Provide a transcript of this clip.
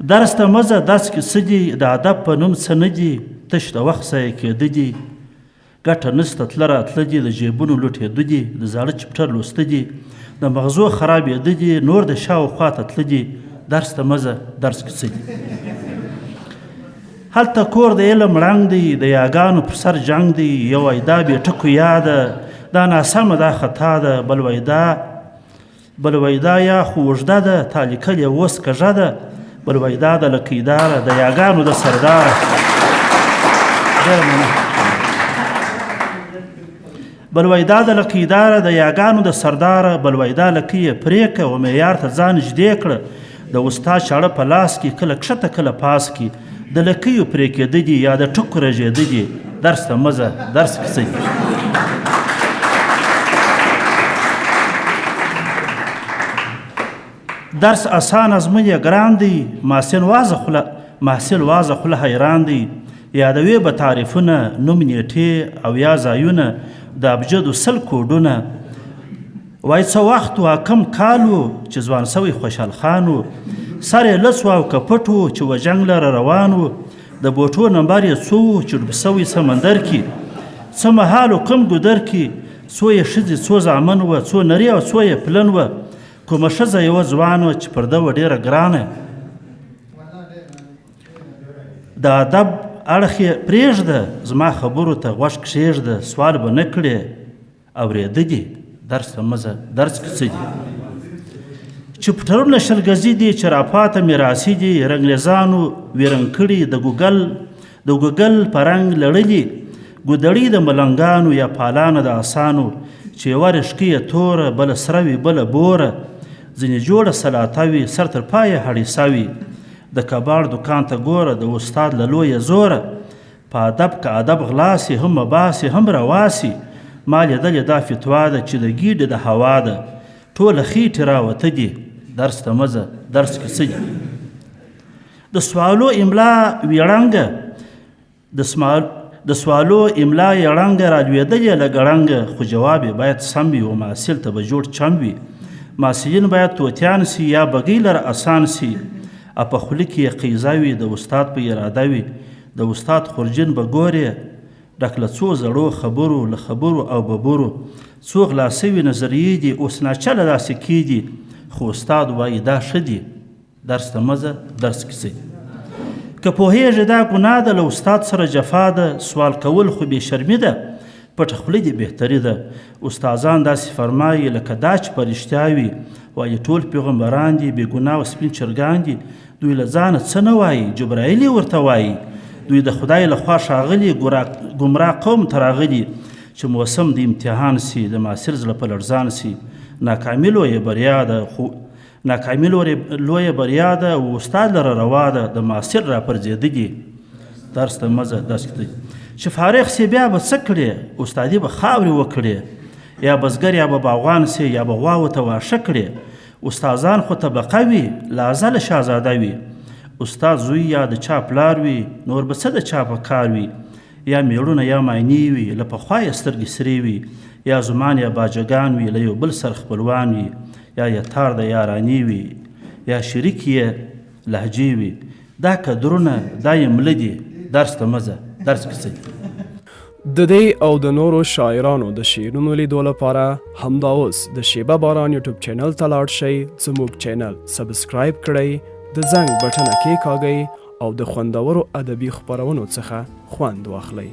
درس ته مزه درس کې څه دي د ادب په نوم څه نه دي تش د وخت ځایه کېده دي ګټه نشته تله راتله دي د جیبونو لوټېده دي د زاړه چپټر لوسته دي د مغزو خرابېده دي نور د شاوخوا ته تله دي درس ته مزه درس کې څه دي هلته کور د علم رنګ دی د یاګانو پر سر جنګ دی یو وایي دا بېټکو یاده دا ناسمه دا خطا ده بل وایي دا یا خو اوږده ده تا لیکل یې اوس کږه ده بل وایي دا د لکیداره د یاګانو د سرداره بل وایي دا د لکیداره د یاګانو د سرداره بل وایي دا لکۍ یې پرې کړه و معیار ته ځان نږدې کړه د استاد چاړه په لاس کې کله کښته کله پاس کې د لکیو پرې کېده دي یا د ټکو رژېده دي درس ته مزه درس کې څه دي درس اسان ازمون یې ګران دی محصل وازه خوله حیران دی یادوي به تعریفونه نوم نیټې او یا ځایونه د ابجدو 100 کوډونه وایي څه وخت و کم کال و چې ځوان سوی خوشحال خان و سر یې لڅ و او کپټ و چې و جنګ لره روان و د بوټو نمبر یې څو و چې ډوب سوی سمندر کې څه مهال و کم ګودر کې څو یې ښځې څو زامن و څو نري او څو یې پلن و کومه ښځه یوه ځوان وه چې پرده وه ډېره ګرانه د ادب اړخ یې پرېږده زما خبرو ته غوږ کښېږده سوال به نه کړې اورېده دي درس ته مزه درس کې څه دي چپټرونه شلګزي دي چې راپاته میراثي دي رنګریزانو ویرنګ کړي د ګوګل په رنګ لړلي ګودړي د ملنګانو یا پالانه د اسانو چې یوه رشکي یې توره بله سره وي بله بوره ځینې جوړه سلاته وي سر تر پایه هړیسه وي د کباړ دکان ته ګوره د استاد له لویه زوره په ادب که ادب غلاسي هم مباسي هم رواسي ما لیدلې دا فتوا ده چې د ګیډې د هوا ده ټوله خېټې راوته دي درس ته مزه درس کې څه دي د سوالو املا ویړنګه د سوالو املا یې ړنګه رالوېدلې له ګړنګه خو جواب یې باید سم وي و محصل ته به جوړ چم وي محصلین باید توتیان سي یا بګۍ لره اسان سي په خوله کې یې قیزه وي د استاد په اراده وي د استاد خورجین به ګورې ډک له څو زړو خبرو له خبرو او ببرو څو غلا سوي نظریې دي اوس ناچله داسې کېدي خو استاد وایي دا ښه دي درس ته مزه درس کې څه که پوهېږې دا ګناه ده له استاد سره جفا ده سوال کول خو بې شرمي ده پټه خوله دې بهتري ده استادان داسې فرمایي لکه دا چې په رښتیا وي وایي ټول پیغمبران دي بې ګناه و سپین چرګان دي دوی له ځانه څه نه وایي جبرایل یې ورته وایي دوی د خدای له خوا ښاغلي ګمراه قوم ته راغلي چې موسم د امتحان سي د معاصر زړه په لړزان سي ناکامي لویه بریا ده او استاد لره روا ده د معاصر راپرځېده دي درس ته مزه درس کې چې فارغ سي بیا به څه کړې استادي به خاورې وکړې یا بزګر یا به باغوان سي یا به غواوو ته واښه کړې استادان خو طبقه وي له ازله شهزاده وي استاد زوی یا د چا پلار وي نور به څه د چا په کار وي یا میړونه یا ماینې وي له پخوا یې سترګې سرې وي یا زمان یا باجګان وي له یو بل سره خپلوان وي یا یتار د یارانې وي یا شریک یې لهجې وي دا کدرونه دا یې مله دي درس ته مزه درس کې څه د دې او د نورو شاعرانو د شعرونو لیدو لپاره همدا اوس د شیبه باران یوټیوب چینل ته لاړ شئ زموږ چینل سبسکرایب کړئ د زنګ بټنه کېکاږئ او د خوندورو ادبي خپرونو څخه خوند واخلئ